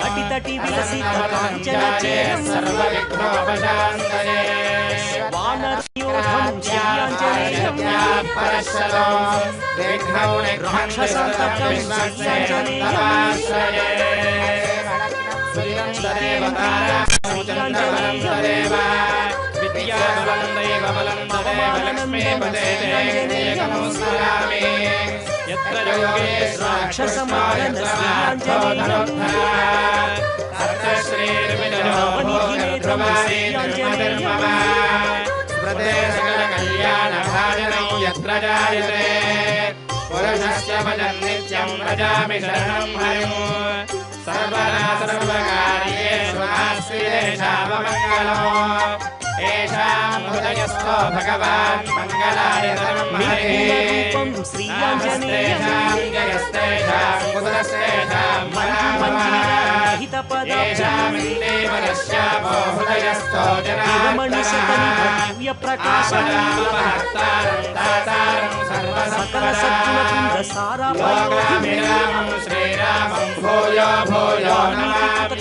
కటితటి విలసిత కాంచన చేరం సర్వవిఘ్నోపశాంతయే వానరయోధం శ్రీయాంజనేయం పరశలో విఘ్నౌని రాక్షసంతకం శ్రీయాంజనేయం సుచంద్రవంతరేవ విద్యాబలం దైవబలం లక్ష్మీపదే నమస్కారామి యత్ర యోగేశ్ రాక్షసమారణ శ్రీయాంజనేయం కళ్యాణభాజనం యత్ర జాయతే పురుషస్య భజన్ నిత్యం భజామి శరణం హరిం సర్వదా సర్వకార్యేషు నాస్తి దేశావమంగళో ఏషాం హృదయస్థో భగవాన్ మంగళాయ ధర్మం హరిః రూపం శ్రీయాంజనేయం జయస్తేషాం కుతస్తేషాం మంజుమంజీరాహిత ఏషామిందేవరశ్యామో హృదయస్థో రమణి సతని దివ్య ప్రకాశం సకల సద్గుణ కుంద సారాపయోగిం శ్రీరామం భూయో భూయో నమామ్యామి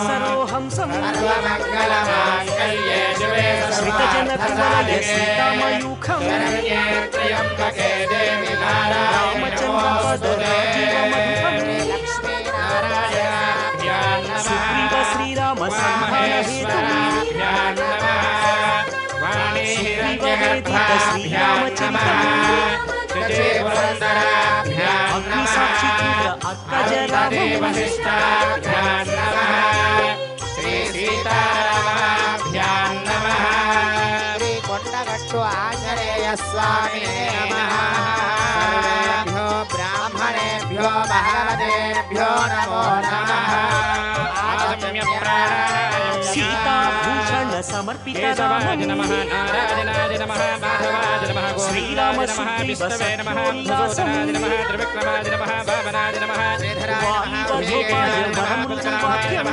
సరోహంసం సర్వమంగళమాంగళ్యే శివే శ్రితజన విమలయ సీతామయూఖం శరణ్యే త్ర్యంబకే దేవి రామచంద్ర పదరాజీవమధురం సుగ్రీవ శ్రీరామ సంహార హేతుం సుగ్రీవవేదిత శ్రీరామచరితం అగ్ని సాక్షి రామం వశిష్టాభ్యాం నమః శ్రీ సీతారామాభ్యాం నమః శ్రీ కొండగట్టు ఆంజనేయ స్వామి నమః సర్వేభ్యో బ్రాహ్మణేభ్యో భగవతేభ్యో నమో నమః ఆగమ్య ప్రాణాయామం సీతాభూషణ సమర్పిత రామం నమః నారాయణాయ నమః మాధవాయ నమః శ్రీరామ విష్ణవే నమః మధుసూదనాయ నమః త్రివిక్రమాయ నమః వామనాయ నమః వాయువధూపాయ వరమృత్యువాక్యం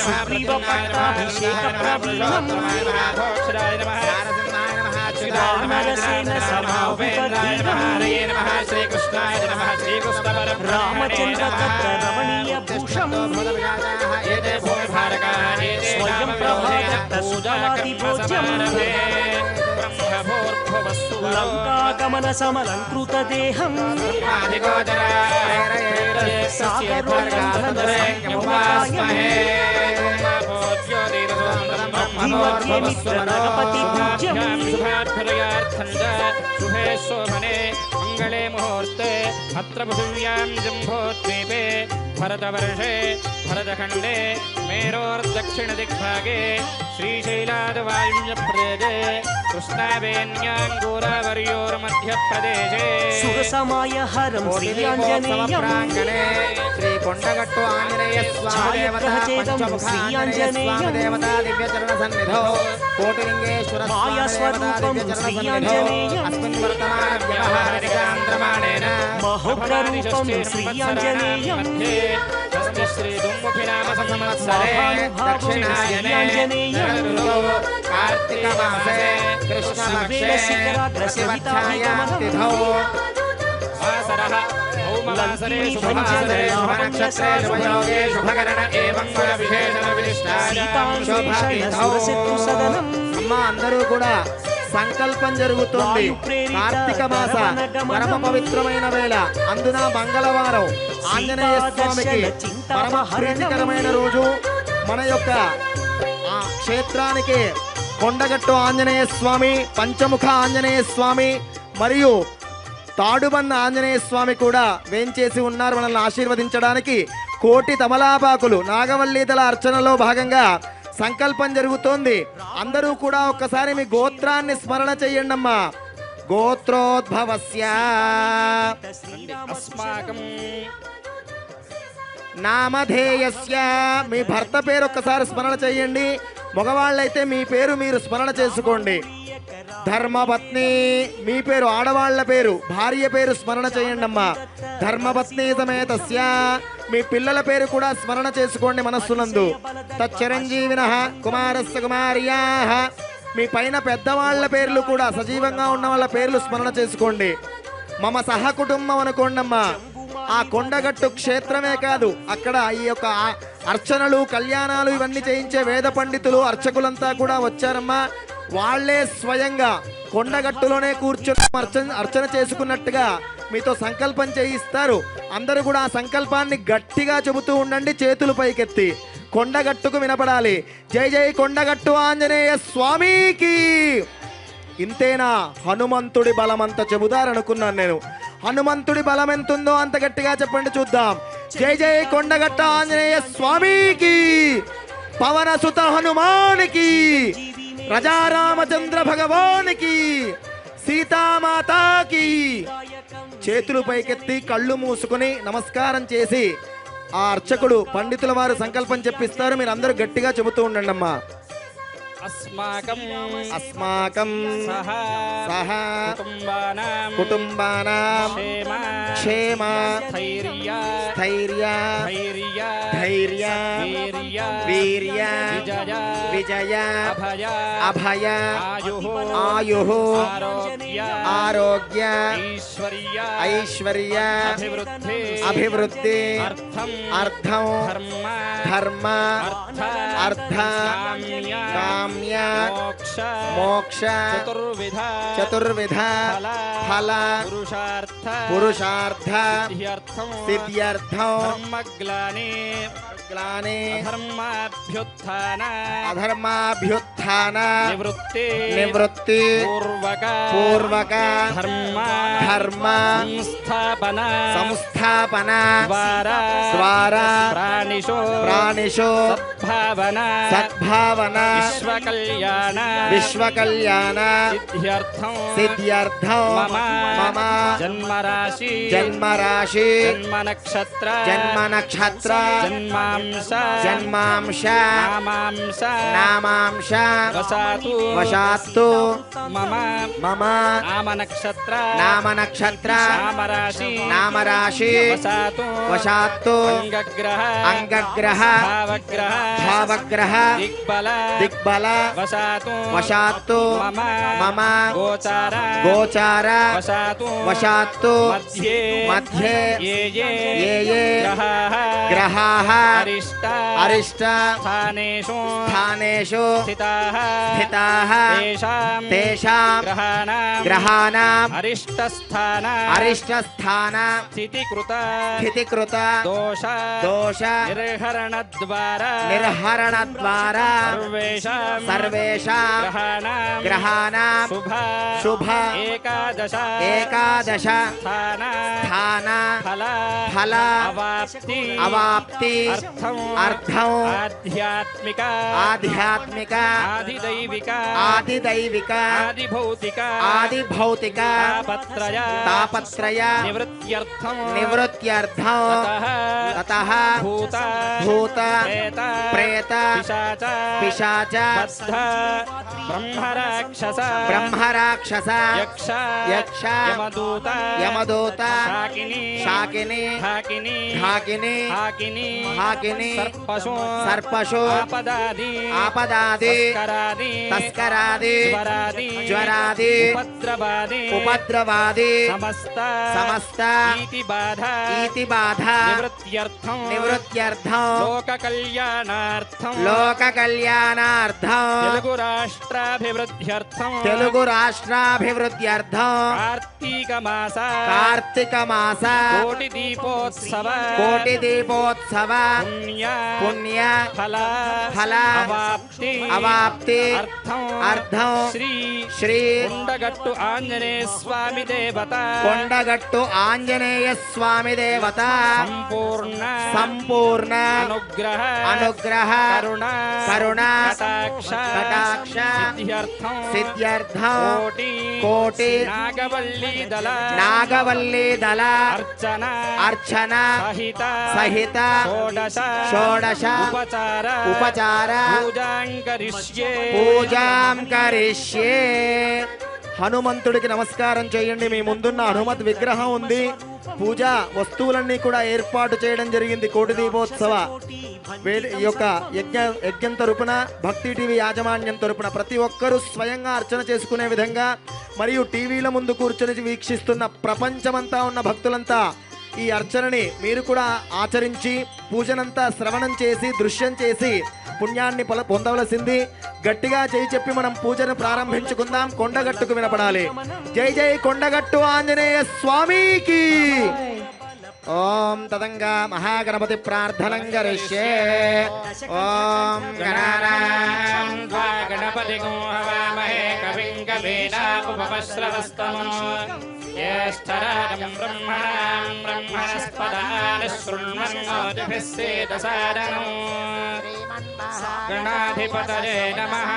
సుగ్రీవ పట్టాభిషేక ప్రవీణం వానరసేన సమాహృతధీరం రామచంద్ర దత్త రమణీయ భూషం స్వయం ప్రభాదత్త సుజాతిభోజ్యం లంకాగమన సమలంకృత దేహం మధ్యే మిత్ర నరపతి పూజ్యం శుభే శోభనే మంగళే ముహూర్తే అత్ర పృథివ్యాం జంబోద్వీపే భరతవర్షే భరతఖండే మేరోర్దక్షిణదిగ్భాగే శ్రీశైలాదవాయువ్యప్రదేశే కృష్ణావేన్యాంగూరావర్యోర్మధ్యప్రదేశే సురసమాయ హరం శ్రీయాంజనేయం శ్రీ కొండగట్టు ఆంజనేయ స్వామి ఛాయాగ్రహచేదం శ్రీయాంజనేయం దేవతా దివ్య చరణ సన్నిధౌ కోటిలింగేశ్వర మాయాస్వరూపం శ్రీయాంజనేయం అస్మిన్ వర్తమాన వ్యవహారికాంద్రమాణేన మహోగ్రరూపం శ్రీయాంజనేయం శ్రీ దుమ్ముఖినామ సంవత్సరే మహానుభావం శ్రీయాంజనేయం కార్తీక మాసే కృష్ణపక్షే ప్రతిపక్షాయాం తిథౌ వాసరః భౌమవాసరే శుభవాసరే శుభనక్షత్రే శుభయోగే శుభకరణ ఏవం గుణ విశేషణ విశిష్టాయాం శోభాతిథౌ సదనం అమ్మ అందరూ కూడా సంకల్పం జరుగుతుంది. కార్తీక మాస పరమ పవిత్రమైన వేళ, అందున మంగళవారం ఆంజనేయ స్వామికి పరమ ప్రీతికరమైన రోజు. మన యొక్క ఆ క్షేత్రానికి కొండగట్టు ఆంజనేయ స్వామి, పంచముఖ ఆంజనేయ స్వామి మరియు తాడుబన్న ఆంజనేయ స్వామి కూడా వేంచేసి ఉన్నారు మనల్ని ఆశీర్వదించడానికి. కోటి తమలాపాకులు నాగవల్లీతల అర్చనలో భాగంగా సంకల్పం జరుగుతోంది. అందరూ కూడా ఒక్కసారి మీ గోత్రాన్ని స్మరణ చెయ్యండి అమ్మా. గోత్రోద్భవస్య అస్మాకం నామధేయస్య, మీ భర్త పేరు ఒక్కసారి స్మరణ చెయ్యండి. మగవాళ్ళైతే మీ పేరు మీరు స్మరణ చేసుకోండి. ధర్మపత్ని, మీ పేరు ఆడవాళ్ల పేరు, భార్య పేరు స్మరణ చేయండి అమ్మా. ధర్మపత్ని సమేతస్య, మీ పిల్లల పేరు కూడా స్మరణ చేసుకోండి మనస్సునందు. తచ్చరంజీవిన కుమారస్య కుమార్యాః, మీ పైన పెద్దవాళ్ల పేర్లు కూడా సజీవంగా ఉన్న వాళ్ళ పేర్లు స్మరణ చేసుకోండి. మమ సహకుటుంబం అనుకోండమ్మా. ఆ కొండగట్టు క్షేత్రమే కాదు, అక్కడ ఈ యొక్క అర్చనలు కళ్యాణాలు ఇవన్నీ చేయించే వేద పండితులు అర్చకులంతా కూడా వచ్చారమ్మా. వాళ్లే స్వయంగా కొండగట్టులోనే కూర్చొని అర్చన చేసుకున్నట్టుగా మీతో సంకల్పం చేయిస్తారు. అందరూ కూడా ఆ సంకల్పాన్ని గట్టిగా చెబుతూ ఉండండి, చేతులు పైకెత్తి. కొండగట్టుకు వినపడాలి. జై జై కొండగట్టు ఆంజనేయ స్వామికి. ఇంతేనా? హనుమంతుడి బలమంత చెబుతారనుకున్నాను నేను. హనుమంతుడి బలం ఎంతుందో అంత గట్టిగా చెప్పండి చూద్దాం. జై జై కొండగట్ట ఆంజనేయ స్వామికి, పవన సుత హనుమానికి, రజారామచంద్ర భగవానికి, సీతామాతాకి. చేతులు పైకెత్తి కళ్ళు మూసుకొని నమస్కారం చేసి ఆ అర్చకుడు పండితుల వారు సంకల్పం చెప్పిస్తారు. మీరు అందరూ గట్టిగా చెబుతూ ఉండండి అమ్మా. అస్మాకం అస్మాకం సహ సహ కుటుంబానాం కుటుంబానాం క్షేమ స్థైర్య స్థైర్య ధైర్య ధైర్య వీర్య వీర్య విజయ విజయ అభయ అభయ ఆయుః ఆయుః ఆరోగ్య ఆరోగ్య ఐశ్వర్య ఐశ్వర్య అభివృద్ధి అభివృద్ధి అర్థం అర్థం ధర్మ ధర్మ అర్థ అర్థ కామ్య కామ్య పుణ్య మోక్ష మోక్ష చతుర్విధ చతుర్విధ ఫల పురుషార్థ పురుషార్థ సిద్ధ్యర్థం సిద్ధ్యర్థం ధర్మగ్లాని గ్లాని ధర్మాభ్యుత్థాన అధర్మాభ్యుత్థాన నివృత్తి నివృత్తి పూర్వక పూర్వక ధర్మ ధర్మ సంస్థాపన సంస్థాపన ద్వారా ద్వారా ప్రాణిషు ప్రాణిషు సద్భావన సద్భావన విశ్వకల్యాణ విశ్వకల్యాణ సిద్ధ్యర్థం సిద్ధ్యర్థం మమ మమ జన్మరాశి జన్మరాశి జన్మ నక్షత్ర జన్మ నక్షత్ర జన్మాంశ జన్మాంశ నామాంశ నామాంశ వసాతు వశాత్తు మమ మమ నామ నక్షత్ర నామ నక్షత్ర నామరాశి నామరాశి వసాతు వశాత్తు అంగగ్రహ అంగగ్రహ భావగ్రహ భావగ్రహ దిగ్బల దిగ్బల వసాతు వశాత్తు మమ మమ గోచార గోచార వసాతు వశాత్తు మధ్యే మధ్యే ఏ ఏ ఏ గ్రహాః గ్రహాః అరిష్ట అరిష్ట స్థానేషు స్థానేషు స్థితాః స్థితాః తేషాం తేషాం గ్రహాణాం గ్రహాణాం అరిష్టస్థాన అరిష్టస్థాన స్థితికృత స్థితికృత దోష దోష నిర్హరణ ద్వారా నిర్హరణ ద్వారా సర్వేషాం సర్వేషాం గ్రహాణాం గ్రహాణాం శుభ శుభ ఏకాదశ ఏకాదశ స్థాన స్థాన ఫల ఫల అవాప్తి అవాప్తి అర్థం అర్థం ఆధ్యాత్మిక ఆధ్యాత్మిక ఆదిదైవిక ఆదిదైవిక ఆదిభౌతిక ఆదిభౌతిక తాపత్రయ తాపత్రయ నివృత్త్యర్థం నివృత్త్యర్థం తతః తతః భూత భూత ప్రేత ప్రేత పిశాచ పిశాచ బద్ధ బ్రహ్మరాక్షస బ్రహ్మరాక్షస యక్ష యక్ష యమదూత యమదూత శాకిని శాకిని ఢాకిని ఢాకిని హాకిని హాకిని సర్పశు సర్పశు ఆపదాది ఆపదాది తస్కరాది తస్కరాది జ్వరాది జ్వరాది ఉపద్రవాది ఉపద్రవాది సమస్త సమస్త ఈతి బాధ ఈతి బాధ నివృత్త్యర్థం నివృత్త్యర్థం లోక కళ్యాణార్థం లోక కళ్యాణార్థం తెలుగు రాష్ట్రాభివృద్ధ్యర్థం తెలుగు రాష్ట్రాభివృద్ధ్యర్థం కార్తీక మాస కార్తీక మాస కోటి దీపోత్సవ కోటి దీపోత్సవ పుణ్య పుణ్య ఫల ఫల అవాప్తి అవాప్తి అర్థం అర్థం శ్రీ శ్రీ కొండగట్టు ఆంజనేయ స్వామి దేవత కొండగట్టు ఆంజనేయ స్వామి దేవత సంపూర్ణ సంపూర్ణ అనుగ్రహ అనుగ్రహ కరుణ కరుణ కటాక్ష కటాక్ష సిద్ధ్యర్థం సిద్ధ్యర్థం కోటి కోటి నాగవల్లి దళ నాగవల్లి దళ అర్చన అర్చన సహిత సహిత షోడశ షోడశ ఉపచార ఉపచార పూజాంకరిష్యే పూజాం కరిష్యే. హనుమంతుడికి నమస్కారం చేయండి. మీ ముందున్న హనుమత్ విగ్రహం ఉంది. పూజా వస్తువులన్నీ కూడా ఏర్పాటు చేయడం జరిగింది. కోటి దీపోత్సవ ఈ యొక్క యజ్ఞం తరపున భక్తి టీవీ యాజమాన్యం తరపున ప్రతి ఒక్కరూ స్వయంగా అర్చన చేసుకునే విధంగా మరియు టీవీల ముందు కూర్చొని వీక్షిస్తున్న ప్రపంచమంతా ఉన్న భక్తులంతా ఈ అర్చనని మీరు కూడా ఆచరించి పూజనంతా శ్రవణం చేసి దృశ్యం చేసి పుణ్యాన్ని పొందవలసింది. గట్టిగా చేయి చెప్పి మనం పూజను ప్రారంభించుకుందాం. కొండగట్టుకు వినపడాలి. జై జై కొండగట్టు ఆంజనేయ స్వామికి. ఓం తదంగా మహాగణపతి ప్రార్థనం కరిష్యే. ఓం గణానాం త్వా గణపతిగం హవామహే కవిం కవీనాముపమశ్రవస్తమో జ్యేష్ఠరాజం బ్రహ్మణాం బ్రహ్మణస్పదాని శృణ్వన్నోతిభిः సేదసాదనం. గణాధిపతయే నమః.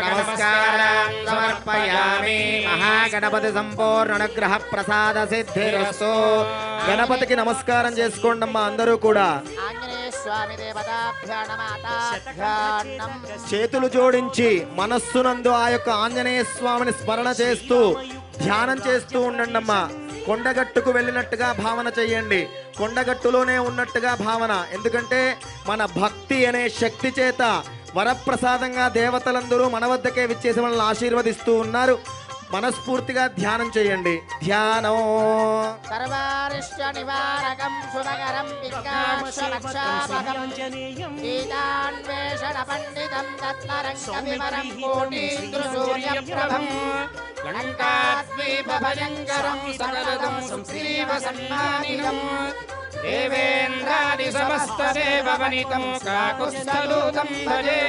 నమస్కారం సమర్పయామి. మహాగణపతి సంపూర్ణ అనుగ్రహ ప్రసాద సిద్ధిరస్తు. గణపతికి నమస్కారం చేసుకోండి అమ్మా అందరూ కూడా. చేతులు జోడించి మనస్సునందు ఆ యొక్క ఆంజనేయ స్వామిని స్మరణ చేస్తూ ధ్యానం చేస్తూ ఉండండి అమ్మా. కొండగట్టుకు వెళ్ళినట్టుగా భావన చెయ్యండి. కొండగట్టులోనే ఉన్నట్టుగా భావన. ఎందుకంటే మన భక్తి అనే శక్తి చేత వరప్రసాదంగా దేవతలందరూ మన వద్దకే విచ్చేసి మనల్ని ఆశీర్వదిస్తూ ఉన్నారు. మనస్ఫూర్తిగా ధ్యానం చేయండి. ధ్యానం. సర్వారిష్ట నివారకం శుభకరం విఘ్నాక్షరక్షాపకం గీతాన్వేషణ పండితం తత్పరంగ వివరం కోటీంద్ర సూర్యప్రభం లంకాద్వీప భయంకరం సకలదం సుగ్రీవ సన్మానినం దేవేంద్రాది సమస్త దేవవనితం కాకుస్థలూతం భజే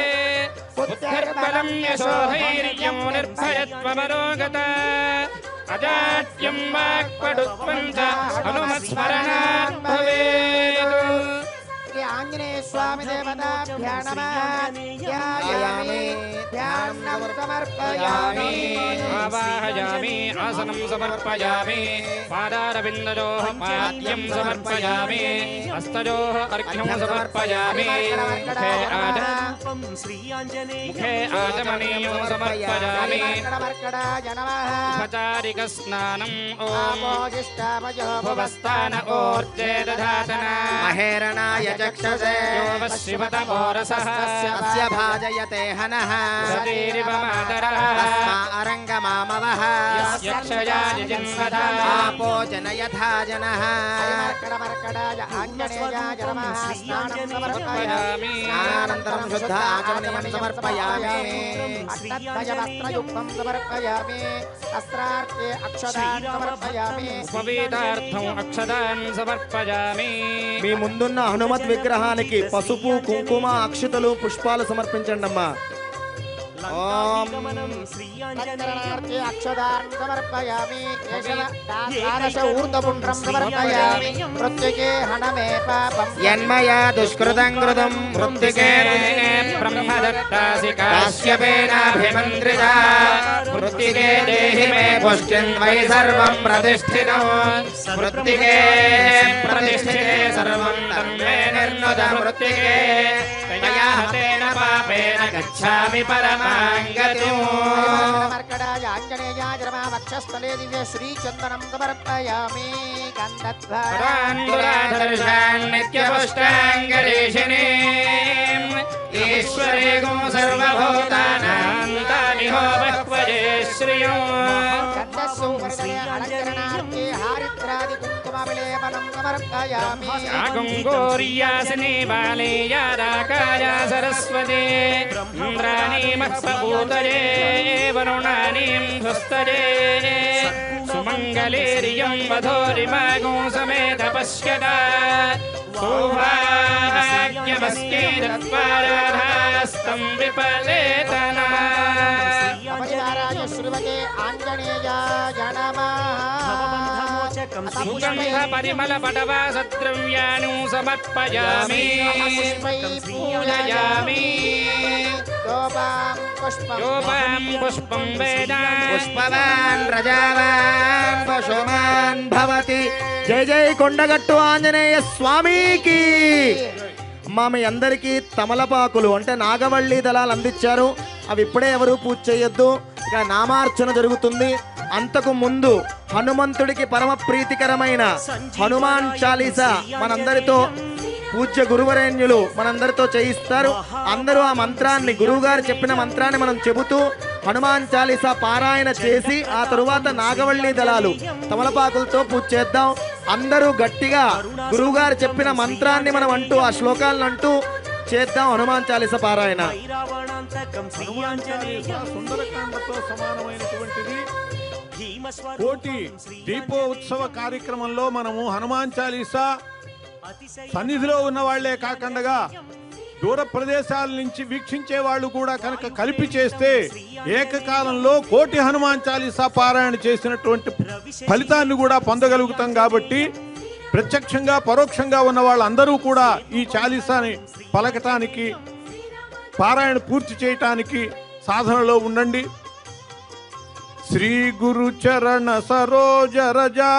బుద్ధిర్బలం యశోధైర్యం నిర్భయత్వమరోగత అజాట్యం వాక్పటుత్వం చ హనుమత్స్మరణాత్ భవేత్. శ్రీ ఆంజనేయ స్వామి దేవతాభ్యో నమః. ధ్యాయామి ధ్యానం సమర్పయామి. ఆవాహయామి ఆసనం సమర్పయామి. పాదారవిందయోః పాద్యం సమర్పయామి. హస్తయోః అర్ఘ్యం సమర్పయామి. ముఖే ఆచమనీయం సమర్పయామి. ఉపచారిక స్నానం ఓం భువస్థాన ఊర్జే దధాతన మహేరణాయ చక్షసే శివతమోరసః అస్య భాజయతే హనః సదీరివ మాతరః తస్మా అరంగమామవః యక్షయాయ జన్మదా ఆపో జనయథా జనః. ఆంజనేయాయ నమః. స్నానం సమర్పయామి. స్నానానంతరం శుద్ధ ఆచమనీయం సమర్పయామి. అష్టద్వయ వస్త్రయుక్తం సమర్పయామి. వస్త్రార్थे అక్షదాన్ సమర్పయామి. ఉపవీతార్థం అక్షదాన్ సమర్పయామి. మీ ముందున్న హనుమత్ విగ్రహానికి పసుపు కుంకుమ అక్షతలు పుష్పాలు సమర్పించండి అమ్మా. ఓం అక్షరార్థే అక్షదాన్ సమర్పయామి. ద్వాదశ ఊర్ధ్వపుండ్రం సమర్పయామి. మృత్తికే హనమే పాపం యన్మయా దుష్కృతం కృతం మృత్తికే బ్రహ్మదత్తాసి కాశ్యపేనాభిమంత్రితా మృత్తికే దేహి మే పుష్టిం వై సర్వం ప్రతిష్ఠితం మృత్తికే ప్రతిష్ఠితే సర్వం తన్మే నిర్నుత మృత్తికే తయా హతేన పాపేన గచ్ఛామి పరమాం గతిం. మర్కడాయ ఆంజనేయాయ నమః. వక్షస్థలే దివ్య శ్రీచందనం సమర్పయామి. పురాంగురాధర్షాన్ నిత్యపుష్టాంగరీషిణీం ఈశ్వరీగో సర్వభూతానాం తామిహో బహ్వజే శ్రియం. అలంకరణార్థే హారిద్రాది కుంకుమ విలేపనం సమర్పయామి. ఆగుంగోర్యాసిని బాలేయారాకాయ సరస్వతే ఇంద్రాణీమహ్వభూతయే వరుణానీం స్వస్తయే సుమంగళేరియం వధోరిమాగో సమేత పశ్యత సౌభాగ్యమస్కైరత్వారాధాస్తం విపలేతనా. అపచారాయ శ్రీమతే ఆంజనేయాయ నమః. సుగంధ పరిమళ పటవా సద్రవ్యాను సమర్పయామి. పూజయామి. యోపాం పుష్పం వేద పుష్పవాన్ ప్రజావాన్ పశుమాన్ భవతి. జై జై కొండగట్టు ఆంజనేయ స్వామికి. అమ్మా మీ అందరికీ తమలపాకులు అంటే నాగవల్లి దళాలు అందించారు. అవి ఇప్పుడే ఎవరు పూజ చేయొద్దు. ఇక నామార్చన జరుగుతుంది. అంతకు ముందు హనుమంతుడికి పరమ ప్రీతికరమైన హనుమాన్ చాలీసా మనందరితో పూజ్య గురువరేణ్యులు మనందరితో చేయిస్తారు. అందరూ ఆ మంత్రాన్ని గురువుగారు చెప్పిన మంత్రాన్ని మనం చెబుతూ హనుమాన్ చాలీసా పారాయణ చేసి ఆ తరువాత నాగవల్లి దళాలు తమలపాకులతో పూజ చేద్దాం. అందరూ గట్టిగా గురువుగారు చెప్పిన మంత్రాన్ని మనం అంటూ ఆ శ్లోకాలను అంటూ చేద్దాం హనుమాన్ చాలీసా పారాయణ. సుందరకాండతో సమానమైనటువంటిది కోటి దీపోత్సవ కార్యక్రమంలో మనము హనుమాన్ చాలీసా సన్నిధిలో ఉన్న వాళ్లే కాకుండా దూర ప్రదేశాల నుంచి వీక్షించే వాళ్ళు కూడా కనుక కలిపి చేస్తే ఏకకాలంలో కోటి హనుమాన్ చాలీసా పారాయణ చేసినటువంటి ఫలితాన్ని కూడా పొందగలుగుతాం. కాబట్టి ప్రత్యక్షంగా పరోక్షంగా ఉన్న వాళ్ళందరూ కూడా ఈ చాలీసాని పలకటానికి పారాయణ పూర్తి చేయటానికి సాధనలో ఉండండి. శ్రీ గురు చరణ సరోజ రజా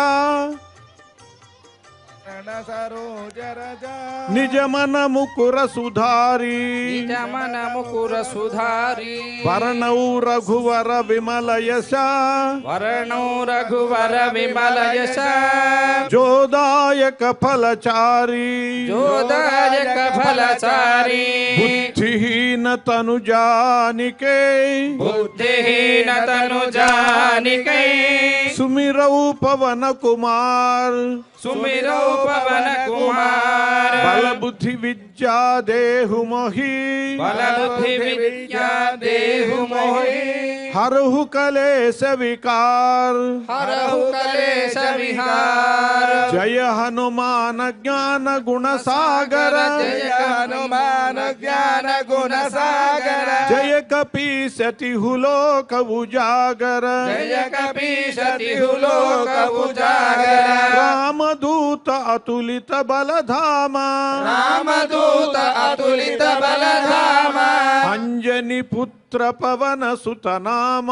నిజ మనము కుర సుధారి నిజ మనము కుర సుధారి వర్ణౌ రఘువర విమల యశ వర్ణో రఘువర విమల యశ జోదాయక ఫలచారి జోదాయక ఫలచారి బుద్ధిహీన తను జానికే బుద్ధిహీన తను జానికై సుమిరౌ పవన కుమార్ సుమిరౌ పవన కుమార్ బల బుద్ధి విద్యా దేహు మోహి బల బుద్ధి విద్యా దేహు మోహి హరహు కలేశ వికార్ హరహు కలేశ విహార జయ హనుమాన జ్ఞాన గుణ సాగర జయ హనుమాన జ్ఞాన గుణ సాగర జయ కపీశతి హులోక ఉజాగర జయ కపీశతి లోక ఉజాగర రామదూత అతులిత బలధామ రామదూత అతులిత బలధామ అంజని పుత్ర పవన సుతనామ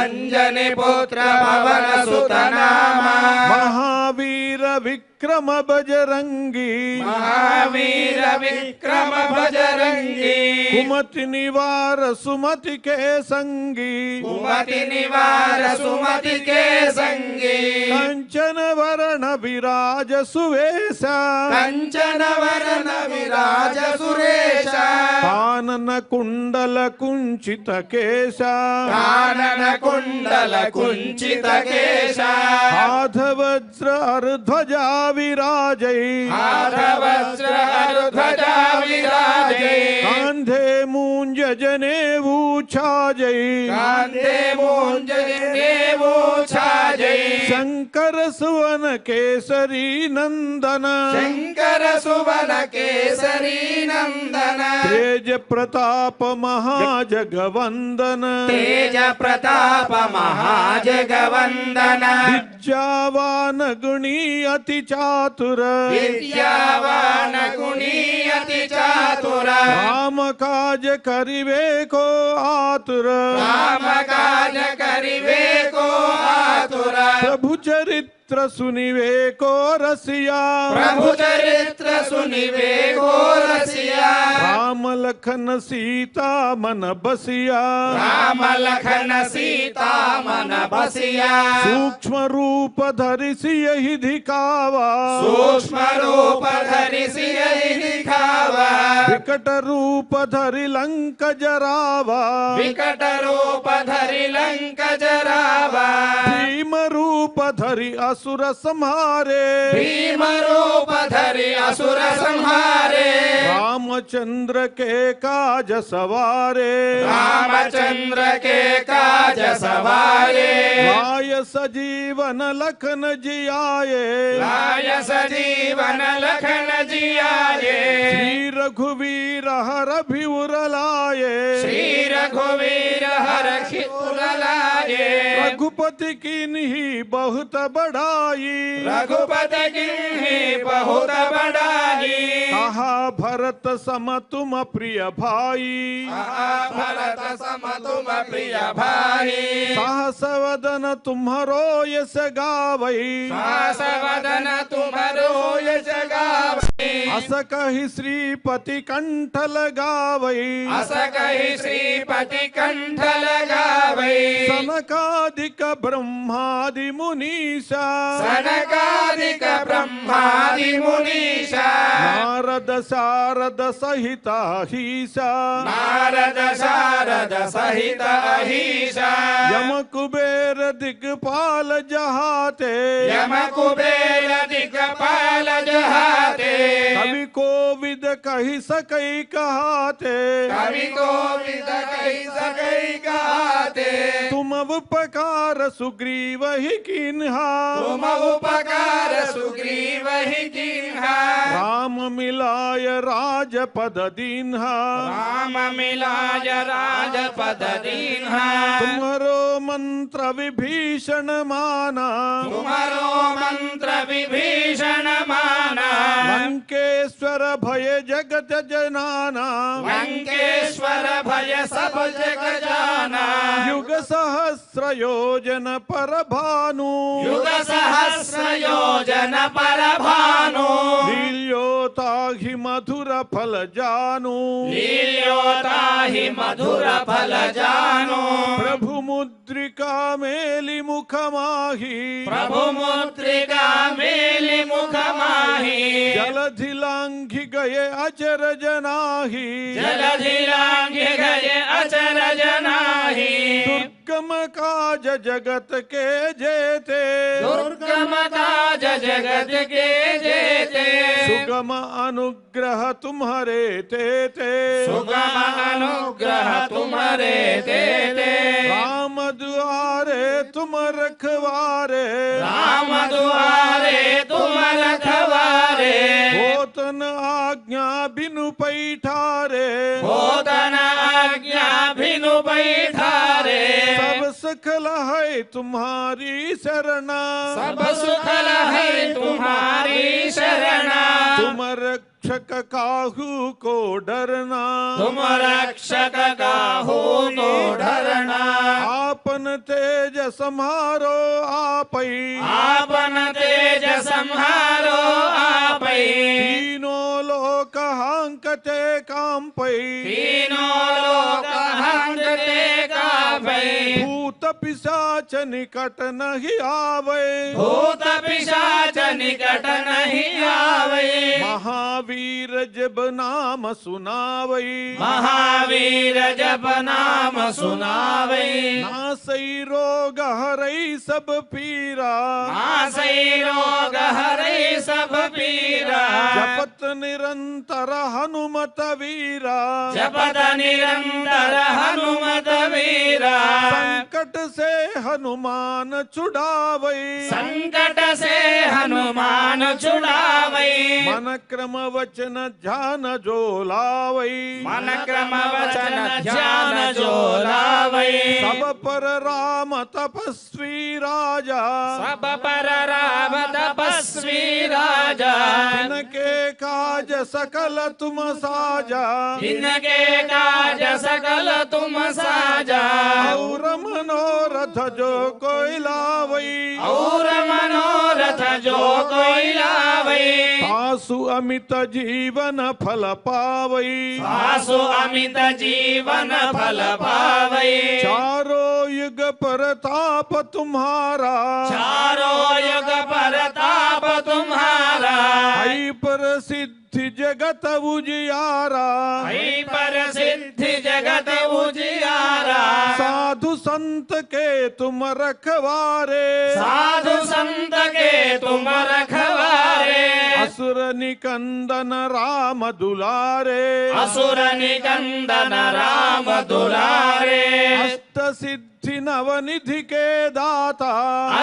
అంజని పుత్ర పవన సుతనామ మహావీర విక్రమ బజరంగి మహావీర విక్రమ బజరంగి కుమతి నివార సుమతి కే సంగి కుమతి నివార సుమతి కే సంగి కంచన వరణ విరాజ సువేశ కంచన వరణ విరాజ సురేశ కానన కుండల కుంచిత కేశ కానన కుండల కుంచిత కేశ ఆధవజ్ర ధ్వజా విరాజై ఆధవజ్ర ధ్వజా విరాజై కాంధే మూంజ జనేవు ఛాజై కాంతే మూంజనేవో ఛాజై శంకర సువన కేసరి నందన శంకర సువన కేసరి నందన తేజ ప్రతాప మహాజగవందన తేజ ప్రతాప మహాజగవందన విద్యావాన గుణీ అతి చాతుర విద్యావాన గుణీ అతి చాతుర రామ కాజ కరివే కో ఆతుర రామ కాజ కరివే కో ఆతుర ప్రభు చరిత్ర సునివే కో రసియా ప్రభు చరిత్ర సునివే కో రసియా రామ లఖన సీతా మన బసియా రామ లఖన సీతా మన బసియా సూక్ష్మ రూప ధరిసి యహి ధికావా సూక్ష్మ రూప ధరిసి దిఖావా వికట రూప ధరి లంక జరావా వికట రూప ధరి లంక జరావా భీమ రూప ధరి असुर संहारे भीम रूप धरि असुर संहारे रामचंद्र के काज सवारे रामचंद्र के काज सवारे लाय सजीवन लखन जियाए लाय सजीवन लखन जियाए श्री रघुवीर हर भिउर लाए श्री रघुवीर हर खिउर लाए रघुपति किन्ही बहुत बढ़ाई रघुपति किन्ही बहुत बढ़ाई कहा भरत सम तुम प्रिय भाई भरत सम तुम प्रिय भाई सहस वदन तुम्हारो यस गावई सास वदन तुम्हारो यश गावई अस कहि श्रीपति कंठ लगावई अस कहि श्रीपति कंठ लगावई सनकादिक ब्रह्मादि मुनीषा सनकादिक ब्रह्मादि मुनीषा नारद शारद सहित अहीशा नारद शारद सहित अहीशा यम कुबेर दिग्पाल जहाते यम कुबेर दिक्पाल जहाते कवि कोविद कहि सकई कहाते कवि कोविद कहि सकई गाते तुम उपकार सुग्रीव ही किन्हा तुम उपकार सुग्रीव ही किन्हा राम मिलाय राजपद दीन्हा राम मिलाय राज पद दीन्हा तुम्हारो मंत्र विभीषण माना तुम्हारो मंत्र विभीषण माना लंकेश्वर भय जगत जनाना लंकेश्वर भय सब जग जाना युग सहस्र योजन पर भानु युग सहस्र योजन पर भानु लील्योता ही मधुर फल जानु लील्योता ही मधुर फल जानो प्रभु मुद्रिका मेलि मुख माही प्रभु मुद्रिका मेलि मुख माही जलधि लांघि गए अचर जनाही जलधि लांघि गए अचर जनाही दुर्गम काज जगत के जेते दुर्गम काज जगत के जेते सुगम अनुग्रह तुम्हारे तेते सुगम अनुग्रह तुम्हारे देते राम दुआरे तुम रखवारे राम दुआरे तुम रखवारे होतन आज्ञा बिनु पैठारे होतन आज्ञा बिनु बैठारे सब सखल है तुम्हारी शरणा सब सुखल है तुम्हारी शरणा तुम रक्षक काहू को डरना तुम रक्षक काहू तो डरना आपन तेज सम्हारो आपै आपन तेज संहारो आपै तीनों लोक हांकते कांपै तीनों लोक हंगते कापै भूत पिशाच निकट नहीं आवे भूत पिशाच निकट नहीं आवे महावीर जब नाम सुनावै महावीर जब नाम सुनावे नासै रोग हरै सब पीरा नासै रोग हरै सब पीरा जपत निरंतर हनुमत वीरा जपत निरंतर हनुमत वीरा संकट से हनुमान छुड़ावै संकट से हनुमान छुड़ावै मन क्रम वचन ध्यान जो लावै मन क्रम वचन ध्यान जो लावै सब पर राम तपस्वी राजा सब पर राम तपस्वी राजा जिनके काज सकल तुम साजा जिनके काज सकल तुम साजा और मनोरथ जो कोई लावै और मनोरथ जो कोई लावै आसु अमित जीवन फल पावै आसु अमित जीवन फल पावै चारों युग परताप तुम्हारा चारों युग परताप तुम्हारा हई प्रसिद्धि जगत उजियारा हई प्रसिद्धि जगत उजियारा साधु संत के तुम रखवारे साधु संत के तुम रखवारे असुर निकंदन राम दुलारे असुर निकंदन राम दुलारे अष्ट सिद्धि नवनिधि के दाता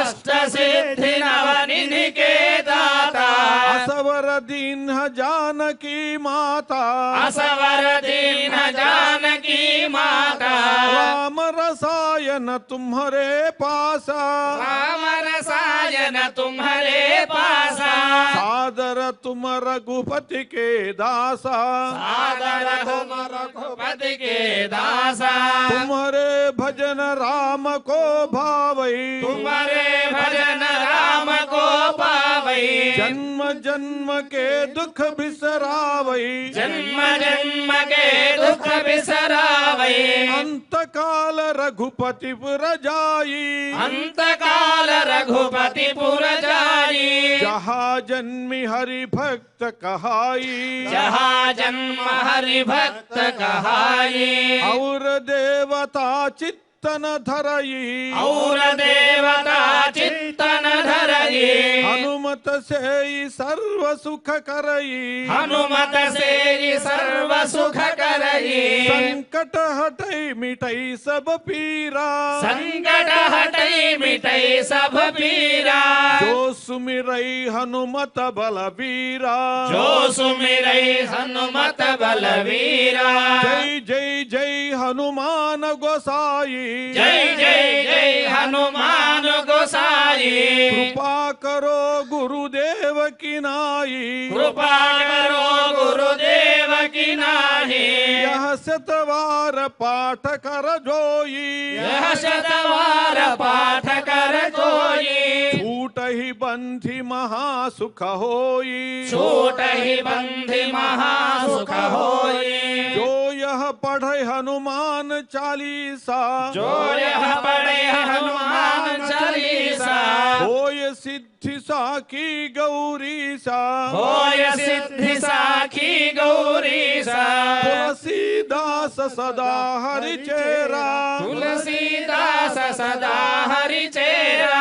अष्ट सिद्धि नवनिधि के दाता असवर दीन जानकी माता असवर दीन जानकी माता राम रसायन तुम्हारे पासा राम रसायन तुम्हारे पासा सादर तुम रघुपति के दासा सादर तुम रघुपति के दासा तुम्हारे भजन राम को भावै तुम्हारे भजन राम को पावै जन्म जन्म के दुख बिसरावै जन्म जन्म के दुख बिसरावै अंत काल रघुपति पुर जाई अंत काल रघुपति पुर जाई जहाँ जन्मी हरि भक्त कहाई जहाँ जन्म हरि भक्त कहाई और देवता चित्त चित्तन धरई ఔర దేవతా చిత్తన ధరయి हनुमत सेई सर्व सुख करई హనుమత సేయి సర్వ సుఖ करई संकट हटई मिटई सब पीरा संकट हटई मिटई सब पीरा जो सुमिरई हनुमत बलवीरा जो सुमिरई हनुमत बलवीरा जय जय जय हनुमान गोसाई जय जय जय हनुमान गोसाई कृपा करो गुरुदेव की नाई कृपा करो गुरुदेव की नाही यह शतवार पाठ कर जोई यह शतवार पाठ कर जोई छूट ही बंधी महासुख होई छूट ही बंधि महासुख होई जो यह पढ़े हनुमान चालीसा जो यह पढ़े हनुमान चालीसा होय सिद्धि साखी गौरी सा होय सिद्धि साखी गौरी सा तुलसीदास सदा हरि चेरा तुलसीदास सदा हरि चेरा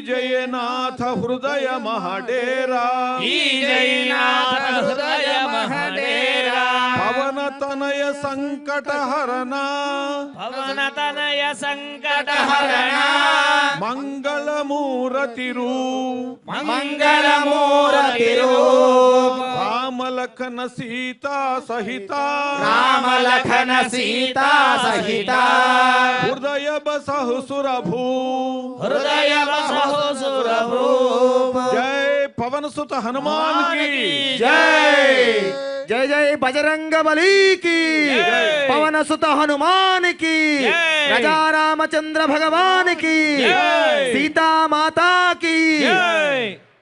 जयनाथ हृदय महाडेरा जयनाथ हृदय महडेरा पवन तनय संकट हरना पवन तनय संकट हरणा मंगल मूर्ति रूप मंगल मूर्ति रूप राम लखन सीता सहिता राम लखन सीता सहिता हृदय बसहु सुरभू हृदय बसहु सुरभूप जय पवन सुत हनुमान की जय जय जय बजरंग बली की जय। पवन सुत हनुमान की जय। राजा रामचंद्र भगवान की जय। सीता माता की जय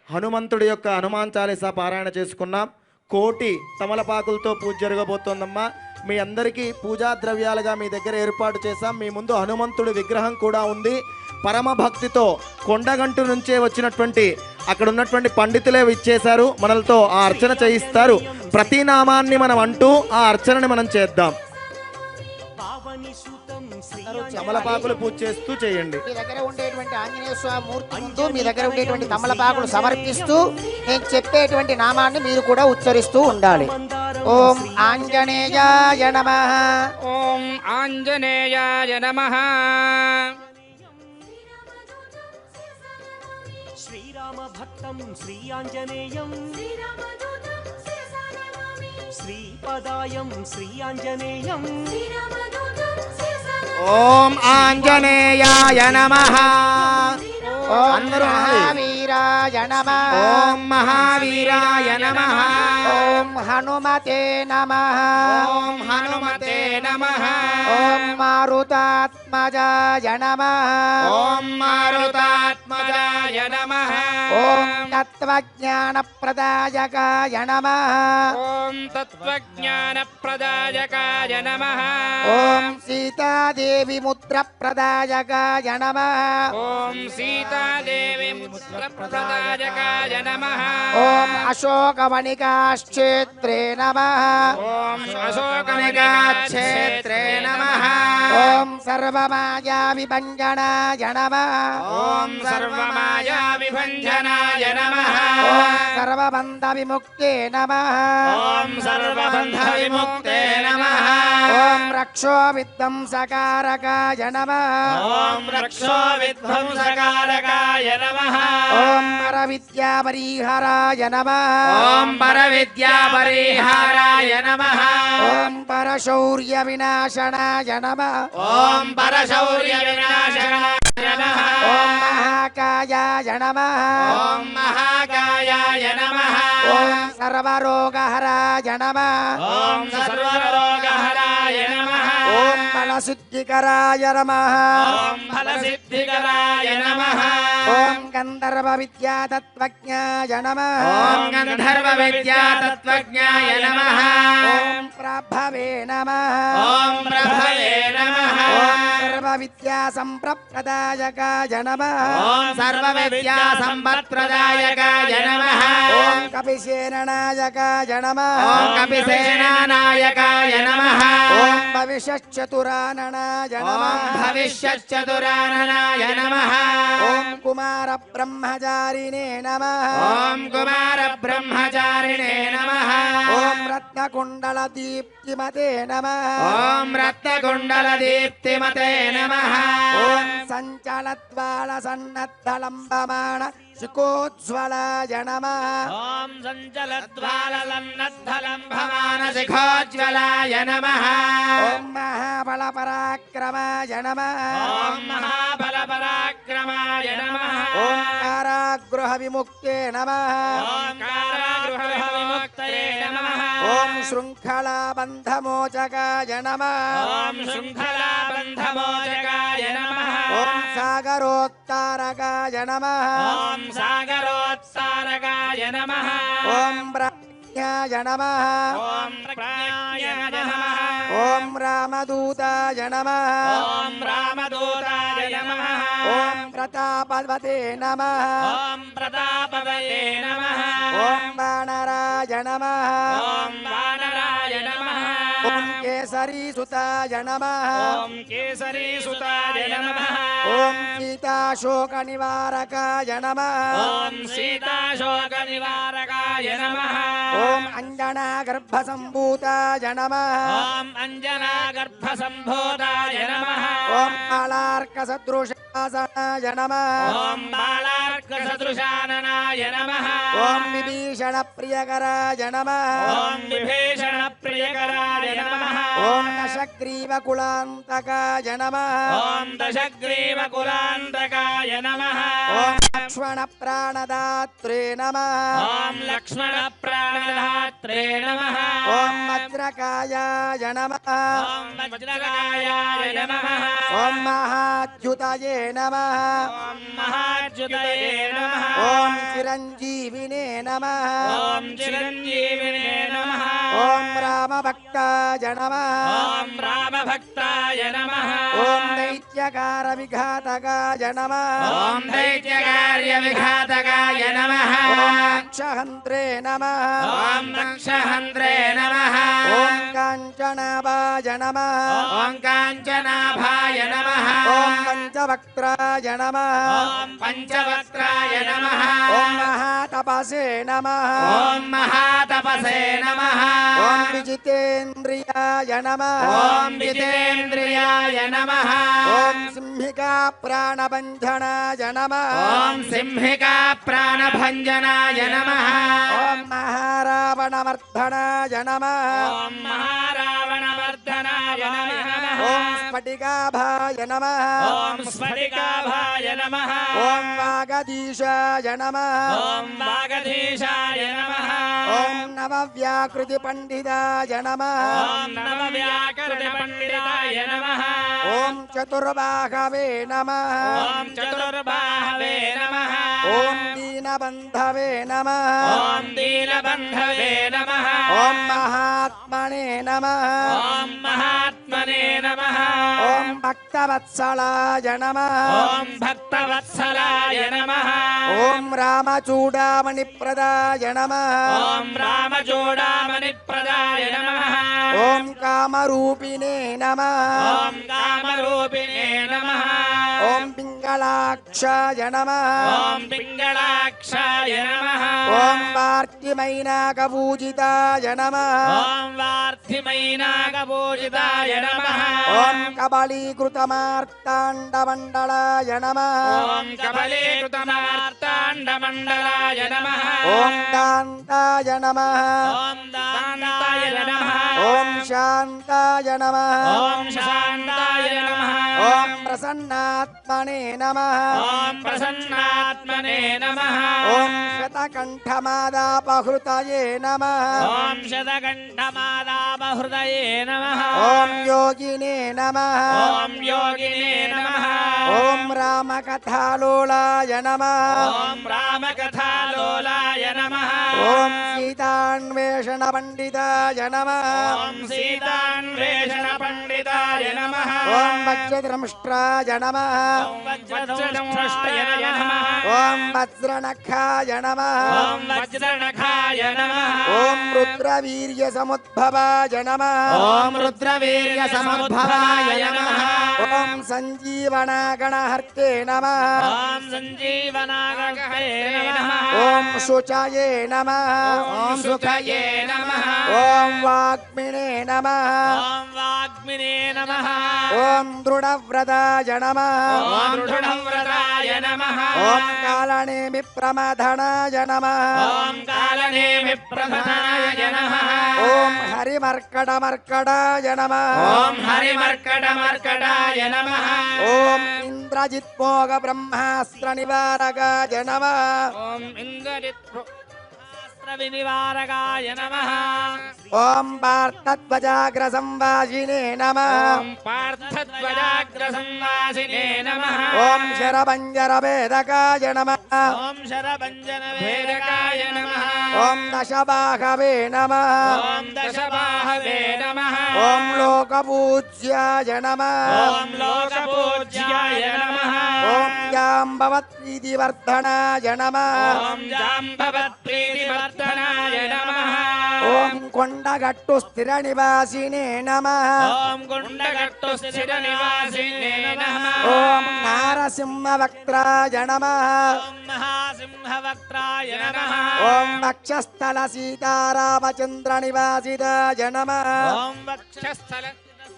హనుమంతుడి యొక్క హనుమాన్ చాలీసా పారాయణ చేసుకున్నాం. కోటి తమలపాకులతో పూజ జరగబోతోందమ్మా. మీ అందరికీ పూజా ద్రవ్యాలుగా మీ దగ్గర ఏర్పాటు చేశాం. మీ ముందు హనుమంతుడి విగ్రహం కూడా ఉంది. పరమ భక్తితో కొండగంటు నుంచే వచ్చినటువంటి అక్కడ ఉన్నటువంటి పండితులే ఇచ్చేశారు. మనలతో ఆ అర్చన చేయిస్తారు. ప్రతి నామాన్ని మనం అంటూ ఆ అర్చనని మనం చేద్దాం. పావని సుతం శ్రీ తమలపాకులు పూజ చేస్తూ చేయండి. మీ దగ్గర ఉండేటువంటి ఆంజనేయ స్వామి మూర్తి ముందు మీ దగ్గర ఉండేటువంటి తమలపాకులు సమర్పిస్తూ నేను చెప్పేటువంటి నామాన్ని మీరు కూడా ఉచ్చరిస్తూ ఉండాలి. ఓం ఆంజనేయాయ నమః. ఓం ఆంజనేయాయ నమః శ్రీరామ భక్తం శ్రీ ఆంజనేయం శ్రీపదాయం శ్రీ ఆంజనేయం ఓం ఆంజనేయాయ నమః. ఓం అందరూ అనాలి. మహావీరాయ నమః. ఓం మహావీరాయ నమః. ఓం హనుమతే నమః. ఓం హనుమతే నమః. ఓం మారుతాత్మజాయ నమః. ఓం మారుతాత్మజాయ నమః ఓం తత్వజ్ఞానప్రదాయకాయ నమః. ఓం తత్వజ్ఞానప్రదాయకాయ నమః ఓం సీతాదేవి ముద్రప్రదాయకాయ నమః. ఓం సీతాదేవి ముద్రప్రదాయకాయ నమః ఓం అశోకవనికాక్షేత్రే నమః. ఓం అశోకనికాక్షేత్రే నమః ఓం సర్వమాయా విభంజనాయ నమః. ఓం సర్వమాయా విభంజనాయ నమః ఓం సర్వబంధ విముక్తే నమః. ఓం సర్వబంధ విముక్తే నమః ఓం రక్షో విధ్వంసకారకాయ నమః. ఓం రక్షో విధ్వంసకారకాయ నమః ఓం పరవిద్యా పరిహరాయ నమః. ఓం పరవిద్యా పరిహారాయ నమః ఓం పరశౌర్య వినాశనాయ నమః. ఓం పరశౌర్య వినాశనాయ నమః ఓం మహాకాయాయ నమః. ఓం మహాకాయాయ నమః ఓం సర్వరోగహరాయ నమః. ఓం సర్వరోగహరాయ నమః ఓం బలసిద్ధికరాయ నమః. ఓం ఫలసిద్ధికరాయ నమః ఓం గంధర్వ విద్యాతత్వజ్ఞాయ నమః. ఓం గంధర్వ విద్యాతత్వజ్ఞాయ నమః ఓం ప్రభవే నమః. ఓం ప్రభవే నమః ఓం విద్యా సంప్రదాయకాయ నమః ఓం సర్వ విద్యా సంపత్ప్రదాయకాయ నమః ఓం కపిసేనాయకాయ నమః ఓం కపిసేనానాయకాయ నమః ఓం భవిష్యచ్చతురాననాయ ఓం నమః భవిష్యచ్చతురాననాయ నమః ఓం కుమార బ్రహ్మచారిణే నమః ఓం కుమార బ్రహ్మచారిణే నమః ఓం రత్నకుండల దీప్తిమతే నమః ఓం రత్నకుండల దీప్తిమతే నమః ఓం సంచలద్వాల సన్నద్ధలంబమాణ శిఖోజ్వలాయ నమః ఓం సంచలద్వాలలన్నద్ధలంభమానశిఖోజ్వలాయ నమః ఓం మహాబల పరాక్రమాయ నమః ఓం మహాబలపరాక్రమాయ నమః ఓం కారాగృహ విముక్తే నమః ఓం కారాగృహవిముక్తయే నమః ఓం శృంఖలాబంధమోచకాయ నమః ఓం శృంఖలాబంధమోచకాయ నమః ఓం సాగరోత్తారకాయ నమః ఓం సాగరోత్సారకాయ నమః ఓం బ్రహ్మ్యాయ నమః ఓం ప్రాణాయ నమః ఓం రామదూతాయ నమః ఓం రామదూతాయ నమః ఓం ప్రతాపవతే నమః ఓం ప్రతాపవయే నమః ఓం వానరాయ నమః ఓం వానరాయ నమః ఓం కేసరీసుతాయ నమః ఓం కేసరీసుతాయ నమః ఓం సీతాశోక నివారకాయ నమః ఓం సీతాశోక నివారకాయ నమః ఓం అంజనా గర్భ సంభూతాయ నమః ఓం అంజనా గర్భ సంభూతాయ నమః ఓం బాలార్క సదృశాసనాయ నమః ఓం బాలార్క సదృశాననాయ నమః ఓం విభీషణ ప్రియకరాయ నమః ఓం విభీషణ ప్రియకరాయ నమః ఓం దశగ్రీవ కులాంతకాయ నమః ఓం దశగ్రీవ కులాంతకాయ నమః ఓం లక్ష్మణ ప్రాణదాత్రే నమః ఓం లక్ష్మణ ప్రాణదాత్రే నమః ఓం వజ్రకాయాయ నమః ఓం వజ్రకాయాయ నమః ఓం మహాద్యుతయే నమః ఓం మహాజ్యుతయే నమః ఓం చిరంజీవినే నమః ఓం చిరంజీవినే నమః ఓం రామభక్తాయ నమః ఓం రామభక్తాయ నమః ఓం దైత్యకార విఘాతకాయ నమః ఓం దైత్యకార్య విఘాతకాయ నమః ఓం రక్షహంత్రే నమః ఓం రక్షహంత్రే నమః ఓం కాంచనాభాయ నమః ఓం కాంచనాభాయ నమః ఓం పంచవక్త్రాయ నమః ఓం పంచవక్త్రాయ నమః ఓం మహాతపసే నమః ఓం మహాతపసే నమః ఓం విజితేంద్రియాయ నమః ఓం జితేంద్రియాయ నమః ఓం సింహికా ప్రాణభంజనాయ నమః ఓం సింహికా ప్రాణభంజనాయ నమః ఓం మహారావణమర్ధనాయ నమః ఓం మహారావణవర్ధనాయ నమః ఓం స్ఫటికాభాయ నమః ఓం స్ఫటికాభాయ నమః ఓం వాగదీశాయ నమః ఓం వాగధీశాయ నమః ఓం నవవ్యాకృతి పండితాయ నమః ఓం నవవ్యాకరణ పండితాయ నమః ఓం చతుర్బాహవే నమః ఓం చతుర్బాహవే నమః ఓం దీనబంధవే నమః ఓం దీనబంధవే నమః ఓం మహాత్మనే నమః ఓం మహాత్మనే నమః ఓం భక్తవత్సలాయ నమః ఓం భక్తవత్సలాయ నమః ఓం రామచూడామణి ప్రదాయ నమః ఓం రామచూడామణి ప్రదాయ నమః ఓం కామరూపిణే నమః ఓం కామరూపిణే నమః ఓం పింగళాక్షాయ నమః ఓం పింగళాక్షాయ నమః ఓం వార్తిమైనాకపూజితాయ నమః ఓం వార్ధిమైనాగపూజితాయ నమః ఓం కబలీకృతమార్తాండమండలాయ నమః ఓం కబలీకృతమార్తాండమండలాయ నమః ఓం దాంతాయ నమః ఓం దాంతాయ నమః ఓం శాంతాయ నమః ఓం శాంతాయ నమః ఓం ప్రసన్నాత్మనే నమః ఓం ప్రసన్నాత్మనే నమః ఓం శతకంఠమాదాపహృతయే నమః ఓం శతకంఠమాదాపహృదయే నమః ఓం యోగినే నమః ఓం యోగినే నమః ఓం రామకథాలోలాయ నమః ఓం రామకథాలోలాయ నమః ఓం సీతాన్వేషణ పండితాయ నమః ఓం సీతాన్వేషణ పండితాయ वक्रतुण्डाय नमः ఓం వజ్రద్రంష్ట్రాయ నమః ॐ वज्रदंष्ट्राय नमः ఓం వజ్రనఖాయ నమః ॐ वज्रनखाय नमः ఓం రుద్రవీర్య సముద్భవాయ నమః ఓం రుద్రవీర్య సముద్భవాయ నమః ఓం సంజీవనాగణహర్తే నమః ॐ सञ्जीवनागहे नमः ఓం శుచయే నమః ॐ सुखये नमः ఓం వాగ్మినే నమః ॐ वाग्मिने नमः ఓం దృఢవ్రతాయ నమః ॐ दृढव्रताय नमः ఓం కాలనేమి ప్రమథనాయ నమః ॐ कालनेमि प्रभनाय नमः ఓం హరిమర్కటమర్కటాయ నమః ॐ हरिमर्कटमर्कटाय नमः ఓం ఇంద్రజిత్మోగ బ్రహ్మాస్త్ర నివారకాయ నమః ॐ इन्द्रजित्विनिवारकाय नमः ఓం పార్థధ్వజాగ్ర సంవాసినే నమః ॐ पार्थध्वजाग्रसंवासिने नमः ఓం శరభంజర భేదకాయ నమః ॐ शरभञ्जनभेदकाय नमः ఓం దశబాహవే నమః ॐ दशबाहवे नमः ఓం లోకపూజ్యాయ నమః ॐ लोकपूज्याय नमः ఓం జాంబవత్ప్రీతివర్ధనాయ నమః ॐ जाम्बवत्प्रीतिवर्धनाय नमः ఓం కొండగట్టు స్థిర నివాసినే నమః ॐ कुण्डकट्टुस्थिरनिवासिने नमः ఓం నారసింహవక్త్రాయ నమః ॐ महासिंहवक्त्राय नमः ఓం వక్షస్థల సీతారామచంద్ర నివాసితాయ నమః ॐ वक्षस्थल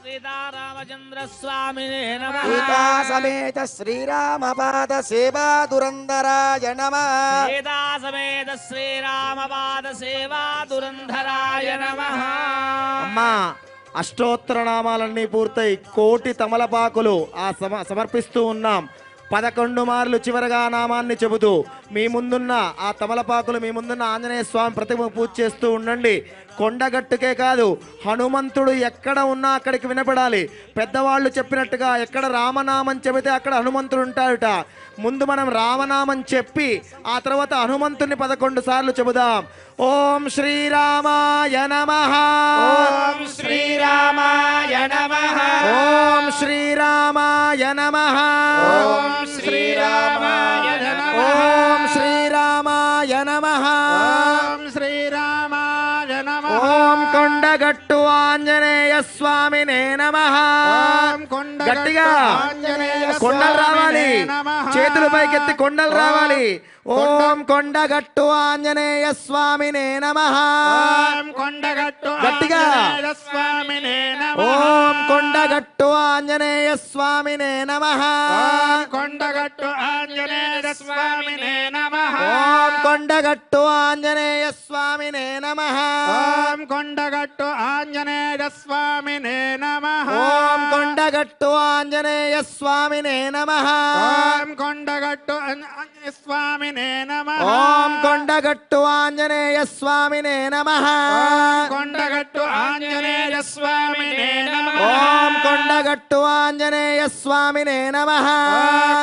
सीतारामचन्द्रस्वामिने नमः సీతా సమేత శ్రీరామపాద సేవా దురంధరాయ నమః सीता समेत श्रीरामपाद सेवा दुरन्धराय नमः అమ్మా అష్టోత్తర నామాలన్నీ పూర్తయి కోటి తమలపాకులు సమర్పిస్తూ ఉన్నాం. 11 మార్లు చివరగా నామాన్ని చెబుతూ మీ ముందున్న ఆ తమలపాకులు మీ ముందున్న ఆంజనేయ స్వామి ప్రతిమ పూజ చేస్తూ ఉండండి. కొండగట్టుకే కాదు, హనుమంతుడు ఎక్కడ ఉన్నా అక్కడికి వినపడాలి. పెద్దవాళ్ళు చెప్పినట్టుగా ఎక్కడ రామనామం చెబితే అక్కడ హనుమంతుడు ఉంటాడుట. ముందు మనం రామనామం చెప్పి ఆ తర్వాత హనుమంతుని 11 సార్లు చెబుదాం. ఓం శ్రీరామాయ నమః, ఓం శ్రీరామాయ నమః, ఓం శ్రీరామాయ నమః, ఓం శ్రీరామాయ నమః, ఓం శ్రీరామాయ నమః, ఓం శ్రీరామాయ నమః, ఓం కొండగట్టు ఆంజనేయ స్వామినే నమః. గట్టిగా కొండలు రావాలి, చేతులు పైకెత్తి కొండలు రావాలి. ఓం కొండగట్టు ఆంజనేయ స్వామినే నమః. గట్టిగా ఓం కొండగట్టు ఆంజనేయ స్వామినే నమః. కొండగట్టు ఆంజనేయ స్వామినే నమః ఓం కొండగట్టు ఆంజనేయ స్వామినే నమః. ఓం కొండగట్టు ఆంజనేయ స్వామినే నమః ఓం కొండగట్టు ఆంజనేయ స్వామినే నమః. ఓం కొండగట్టు ఆంజనేయ స్వామినే నమః ఓం కొండగట్టు ఆంజనేయ స్వామినే నమః. కొండగట్టు ఆంజనేయ స్వామినే నమః ఓం కొండగట్టు ఆంజనేయ స్వామినే నమః.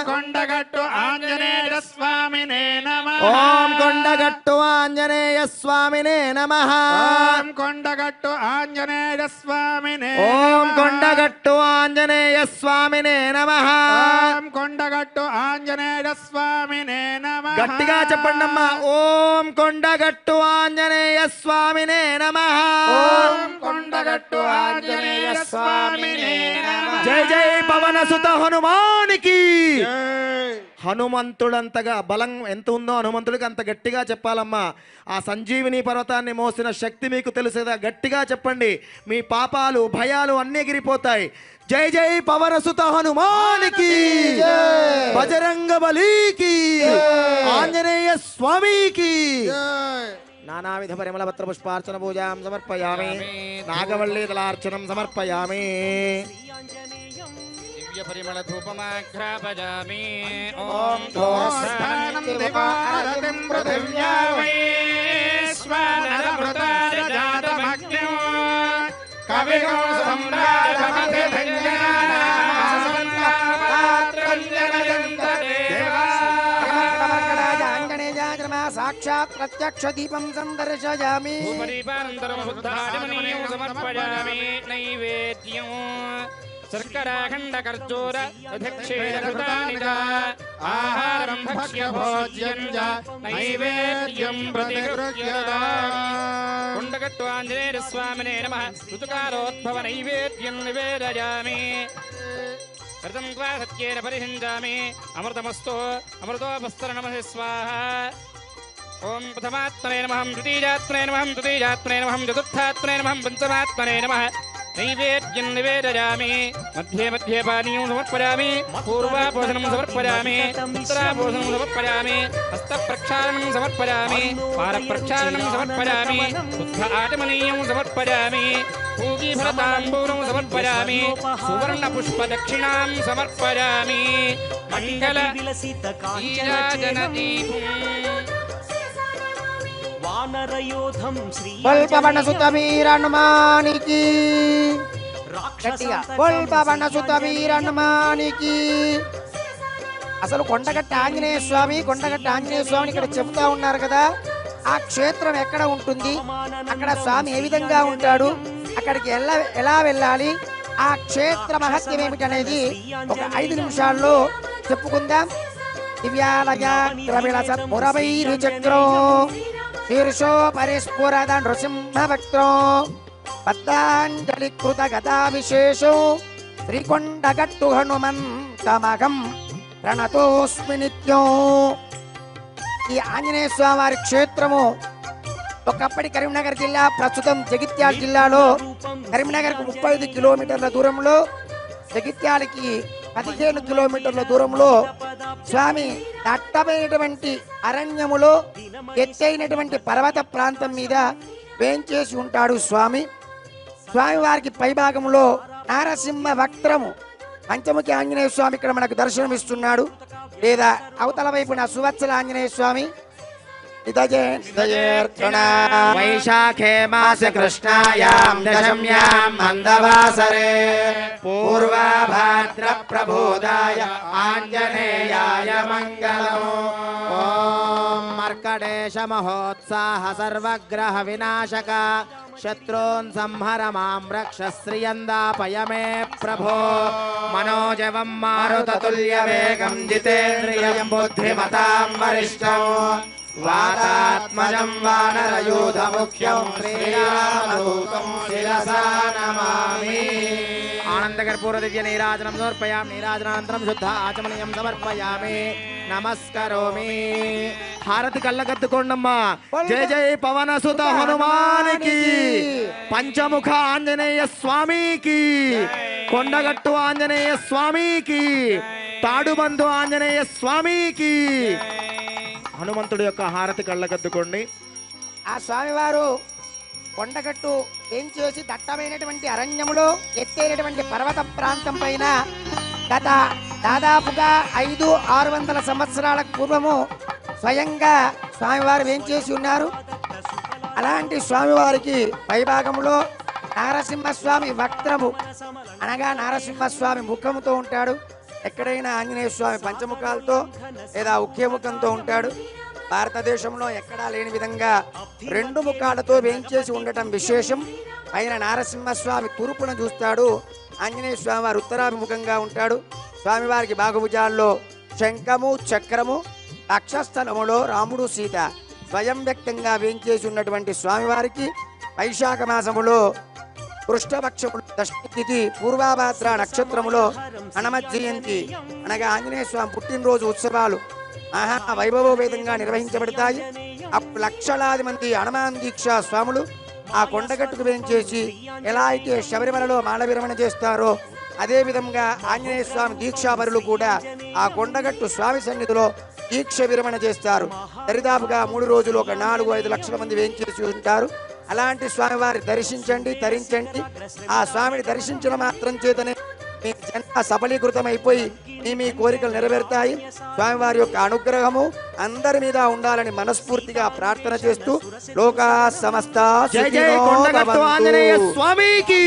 కొండగట్టు ఆంజనేయ స్వామినే నమః ఓం కొండగట్టు ఆంజనేయ స్వామినే నమః. ఓం కొండగట్టు ఆంజనేయ స్వామినే ఓం కొండగట్టు ఆంజనేయ స్వామినే నమః. ఓం కొండగట్టు ఆంజనేయ స్వామినే నమః గట్టిగా చెప్పండమ్మా. ఓం కొండగట్టు ఆంజనేయ స్వామినే నమః. ఓం కొండగట్టు ఆంజనేయ స్వామినే నమః జై జై పవన సుత హనుమానికి. హనుమంతుడంతగా బలం ఎంత ఉందో హనుమంతుడికి అంత గట్టిగా చెప్పాలమ్మా. ఆ సంజీవిని పర్వతాన్ని మోసిన శక్తి మీకు తెలుసుదా? గట్టిగా చెప్పండి, మీ పాపాలు భయాలు అన్నీ ఎగిరిపోతాయి. జై జై పవన సుత హనుమానికి, బజరంగ బలికి, ఆంజనేయ స్వామికి. నానావిధ పరిమళ పత్ర పుష్పార్చన పూజాం సమర్పయామి. నాగవల్లి దళార్చనం సమర్పయామి. దివ్య పరిమళ ధూపమాఘ్రాపజామి. ఓం స్థానం దివారతిం పృథివ్యా వై స్వానరమృతారజాతమగ్న్యో కవిగో సాక్షాత్ ప్రత్యక్ష దీపం సందర్శయామి. సమర్పయామి నైవేద్యం శర్కరాఖండ కర్జూర క్షీరకృతాని చ ఆహారం భక్ష్య భోజ్యం చ నైవేద్యం ప్రతిగృహ్యత. కొండగట్టు ఆంజనేయ స్వామినే నమః. ఋతుకారోద్భవ నైవేద్యం నివేదయామి. కృతం త్వా సత్యేన పరిహింజామి. అమృతమస్తు అమృతోపస్తరణమసి స్వాహా. ఓం ప్రథమాత్మనే నమః, ద్వితీయాత్మనే నమః, తృతీయాత్మనే నమః, చతుర్థాత్మనే నమః, పంచమాత్మనే నమః. నైవేద్యం నివేదయామి. మధ్యే మధ్యే పానీయం సమర్పయామి. పూర్వాభోజనం సమర్పయామి. ఉత్తరాభోజనం సమర్పయామి. హస్తప్రక్షాళనం సమర్పయామి. పారప్రక్షాళనం సమర్పయామి. శుద్ధ ఆటమనీయం సమర్పయామి. పూగీఫలతాంబూలం సమర్పయామి. సువర్ణ పుష్ప దక్షిణాం సమర్పయామి. మంగళ విలసిత నీరాజనదీపం వానరయోధం శ్రీ బల్పవన సుత వీర హనుమానికి గట్టిగా బల్పవన సుత వీర హనుమానికి. అసలు కొండగట్ట ఆంజనేయ స్వామి ఇక్కడ చెప్తా ఉన్నారు కదా, ఆ క్షేత్రం ఎక్కడ ఉంటుంది, అక్కడ స్వామి ఏ విధంగా ఉంటాడు, అక్కడికి ఎలా వెళ్ళాలి, ఆ క్షేత్ర మహత్యం ఏమిటనేది ఒక 5 నిమిషాల్లో చెప్పుకుందాం. దివ్యాలయ ద్రవిళ సత్పురవైరు చక్రో శీర్షో పరిస్ఫురద నృసింహవక్త్రో బద్ధాంజలి కృత గదా విశేషో శ్రీకొండగట్టు హనుమంతమహం ప్రణతోస్మి నిత్యం. ఈ ఆంజనేయ స్వామి వారి క్షేత్రము ఒకప్పటి కరీంనగర్ జిల్లా, ప్రస్తుతం జగిత్యాల జిల్లాలో కరీంనగర్కు 35 కిలోమీటర్ల దూరంలో, జగిత్యాలకి 15 కిలోమీటర్ల దూరంలో స్వామి దట్టమైనటువంటి అరణ్యములో ఎత్తైనటువంటి పర్వత ప్రాంతం మీద వేంచేసి ఉంటాడు స్వామి. స్వామివారికి పైభాగంలో నారసింహ వక్త్రము పంచముఖి ఆంజనేయ స్వామి ఇక్కడ మనకు దర్శనమిస్తున్నాడు. లేదా అవతల వైపున సువత్సల ఆంజనేయ స్వామి. వైశాఖే మాస కృష్ణాయాం దశమ్యాం మందవాసరే పూర్వాభాద్ర ప్రబోధాయ ఆంజనేయాయ మంగళం. ఓం మర్కటేశ మహోత్సాహ సర్వగ్రహ వినాశక శత్రూన్ సంహర మాం రక్ష శ్రియందాపయ మే ప్రభో. మనోజవం మారుతతుల్య వేగం జితేంద్రియం బుద్ధిమతాం వరిష్టం వాతాత్మజం వానరయూధ ముఖ్యం శ్రీరామదూతం శిరసా నమామి. ఆనందకర్పూర దివ్య నీరాజనం సమర్పయామి. నీరాజనానంతరం శుద్ధ ఆచమనీయం సమర్పయామి. నమస్కరోమి. హారతి కళ్ళకత్తుకోండమ్మా. జయ జయ పవన సుత హనుమానికి, పంచముఖ ఆంజనేయ స్వామికి, కొండగట్టు ఆంజనేయ స్వామికి, తాడుబంధు ఆంజనేయ స్వామికి. హనుమంతుడి యొక్క హారతి కళ్ళకద్దుకోండి. ఆ స్వామివారు కొండగట్టు ఏం చేసి దట్టమైనటువంటి అరణ్యములో ఎత్తైనటువంటి పర్వత ప్రాంతం పైన గత దాదాపుగా 500-600 సంవత్సరాల పూర్వము స్వయంగా స్వామివారు ఏం చేసి ఉన్నారు. అలాంటి స్వామివారికి పైభాగంలో నారసింహస్వామి వక్త్రము అనగా నారసింహస్వామి ముఖముతో ఉంటాడు. ఎక్కడైనా ఆంజనేయ స్వామి పంచముఖాలతో లేదా ఒకే ముఖంతో ఉంటాడు. భారతదేశంలో ఎక్కడా లేని విధంగా 2 ముఖాలతో వేయించేసి ఉండటం విశేషం. పైన నారసింహస్వామి తూర్పున చూస్తాడు, ఆంజనేయ స్వామి వారు ఉత్తరాభిముఖంగా ఉంటాడు. స్వామివారికి బాగుభుజాల్లో శంఖము చక్రము, అక్షస్థలములో రాముడు సీత స్వయం వ్యక్తంగా వేయించేసి ఉన్నటువంటి స్వామివారికి వైశాఖ మాసములో కృష్ణపక్షములు దశమి తిథి పూర్వాభాద్ర నక్షత్రములో హనుమత్ జయంతి అనగా ఆంజనేయ స్వామి పుట్టినరోజు ఉత్సవాలు మహా వైభవోపేతంగా నిర్వహించబడతాయి. అప్పుడు లక్షలాది మంది హనుమాన్ దీక్షా స్వాములు ఆ కొండగట్టుకు వేయించేసి ఎలా అయితే శబరిమలలో మాల విరమణ చేస్తారో అదే విధంగా ఆంజనేయ స్వామి దీక్షాపరులు కూడా ఆ కొండగట్టు స్వామి సన్నిధిలో దీక్ష విరమణ చేస్తారు. దరిదాపుగా 3 రోజులు ఒక 4-5 లక్షల మంది వేయించేసి ఉంటారు. అలాంటి స్వామివారి దర్శించండి, తరించండి. ఆ స్వామిని దర్శించిన మాత్రం చేతనే మీ జన్మ సఫలీకృతమైపోయి మీ కోరికలు నెరవేరుతాయి. స్వామివారి యొక్క అనుగ్రహము అందరి మీద ఉండాలని మనస్ఫూర్తిగా ప్రార్థన చేస్తూ లోకా సమస్త జయ జయ కొండగట్టు ఆంజనేయ స్వామికి.